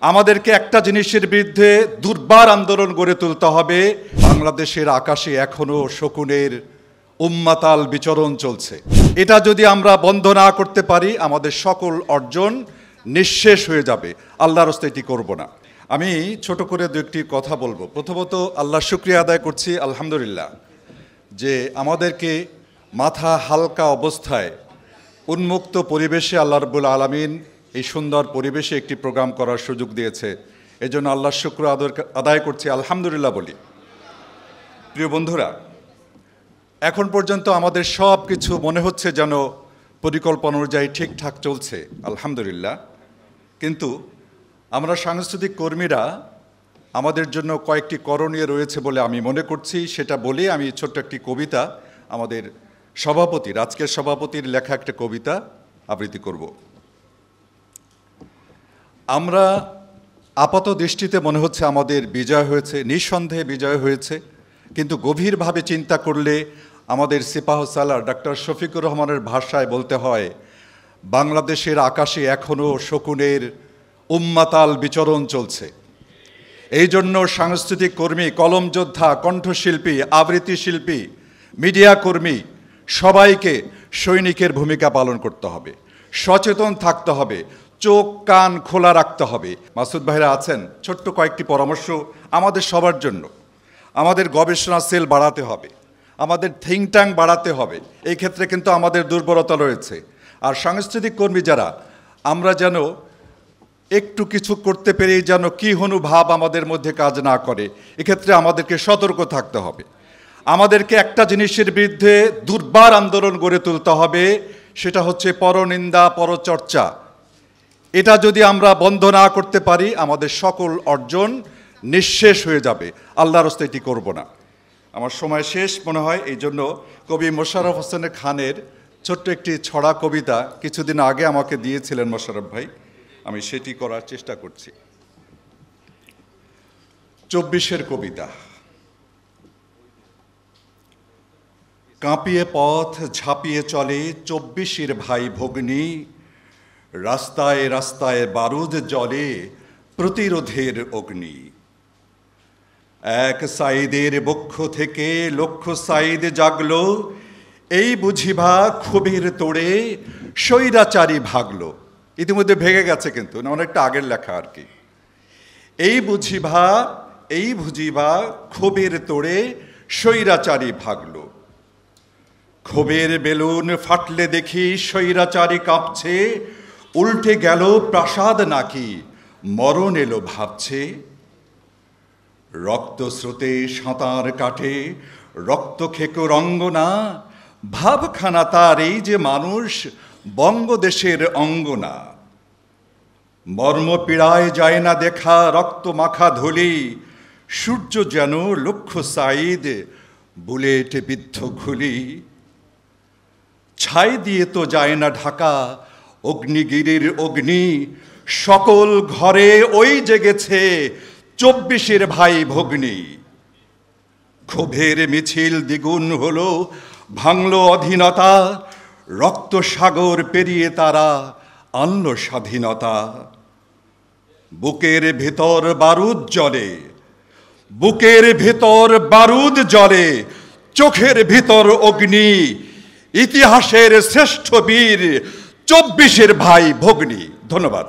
আমাদেরকে একটা জিনিসের বিরুদ্ধে দুর্বার আন্দোলন গড়ে তুলতে হবে। বাংলাদেশের আকাশে এখনো শকুনের উম্মাতাল বিচরণ চলছে। এটা যদি আমরা বন্ধ না করতে পারি আমাদের সকল অর্জন নিঃশেষ হয়ে যাবে। আল্লাহর রাস্তায় এটি করব না। আমি ছোট করে দু একটি কথা বলবো। প্রথমত আল্লাহর শুকরিয়া আদায় করছি আলহামদুলিল্লাহ যে আমাদেরকে মাথা হালকা অবস্থায় উন্মুক্ত পরিবেশে আল্লাহ রাব্বুল আলামিন এই সুন্দর পরিবেশে একটি প্রোগ্রাম করার সুযোগ দিয়েছে। এজন্য আল্লাহর শুকর আদায় করছি আলহামদুলিল্লাহ বলি। প্রিয় বন্ধুরা, এখন পর্যন্ত আমাদের সব কিছু মনে হচ্ছে যেন পরিকল্পনা অনুযায়ী ঠিকঠাক চলছে আলহামদুলিল্লাহ, কিন্তু আমরা সাংস্কৃতিক কর্মীরা আমাদের জন্য কয়েকটি করণীয় রয়েছে বলে আমি মনে করছি। সেটা বলে আমি ছোট্ট একটি কবিতা আমাদের সভাপতির, আজকের সভাপতির লেখা একটা কবিতা আবৃত্তি করব। আমরা আপাত দৃষ্টিতে মনে হচ্ছে আমাদের বিজয় হয়েছে, নিঃসন্দেহে বিজয় হয়েছে, কিন্তু গভীরভাবে চিন্তা করলে আমাদের সিপাহসালার ডক্টর শফিকুর রহমানের ভাষায় বলতে হয়, বাংলাদেশের আকাশে এখনো শকুনের উম্মাতাল বিচরণ চলছে। এই জন্য সাংস্কৃতিক কর্মী, কলম যোদ্ধা, কণ্ঠশিল্পী, আবৃত্তি শিল্পী, মিডিয়া কর্মী সবাইকে সৈনিকের ভূমিকা পালন করতে হবে, সচেতন থাকতে হবে, চোখ কান খোলা রাখতে হবে। মাসুদ ভাইরা আছেন, ছোট্ট কয়েকটি পরামর্শ আমাদের সবার জন্য। আমাদের গবেষণা সেল বাড়াতে হবে, আমাদের থিঙ্ক ট্যাঙ্ক বাড়াতে হবে। এই ক্ষেত্রে কিন্তু আমাদের দুর্বলতা রয়েছে। আর সাংস্কৃতিক কর্মী যারা, আমরা যেন একটু কিছু করতে পেরেই যেন কি হনু ভাব আমাদের মধ্যে কাজ না করে, এক্ষেত্রে আমাদেরকে সতর্ক থাকতে হবে। আমাদেরকে একটা জিনিসের বিরুদ্ধে দুর্বার আন্দোলন গড়ে তুলতে হবে, সেটা হচ্ছে পরনিন্দা, পরচর্চা। এটা যদি আমরা বন্ধ না করতে পারি আমাদের সকল অর্জন নিঃশেষ হয়ে যাবে। আল্লাহর রাস্তায় এটি করব না। আমার সময় শেষ মনে হয়, এই জন্য কবি মোশাররফ হোসেন খানের ছোট্ট একটি ছড়া কবিতা কিছুদিন আগে আমাকে দিয়েছিলেন মোশাররফ ভাই, আমি সেটি করার চেষ্টা করছি। 24-এর কবিতা। কাঁপিয়ে পথ ঝাঁপিয়ে চলে 24-এর ভাই ভগ্নী, রাস্তায় রাস্তায় বারুদ জ্বলে প্রতিরোধের অগ্নি। এক সাইদের বক্ষ থেকে লক্ষ সাইদ জাগলো, এই বুঝিবা ক্ষোভের তোড়ে স্বৈরাচারী ভাগলো। ইতিমধ্যে ভেঙে গেছে কিন্তু অনেকটা আগের লেখা আর কি। এই বুঝিবা ক্ষোভের তোড়ে স্বৈরাচারী ভাগলো। ক্ষোভের বেলুন ফাটলে দেখি স্বৈরাচারী কাঁপছে, উল্টে গেল প্রাসাদ নাকি মরণ এলো ভাবছে। রক্ত স্রোতে সাঁতার কাটে রক্তখেক রঙ্গনা, ভাবখানা তার এই যে মানুষ বঙ্গদেশের অঙ্গনা। মর্মপীড়ায় যায় না দেখা রক্ত মাখা ধুলি, সূর্য যেন লক্ষ্য সাইদ বুলেট বিদ্ধ খুলি। ছাই দিয়ে তো যায় না ঢাকা অগ্নিগিরির অগ্নি, সকল ঘরে ওই জেগেছে 24-এর ভাই ভগ্নী। ক্ষোভের মিছিল দ্বিগুণ হলো, ভাঙল অধীনতা, রক্ত সাগর পেরিয়ে তারা আনল স্বাধীনতা। বুকের ভেতর বারুদ জ্বলে, বুকের ভেতর বারুদ জ্বলে, চোখের ভিতর অগ্নি। ইতিহাসের শ্রেষ্ঠ বীর 24-এর ভাই ভগ্নী। ধন্যবাদ।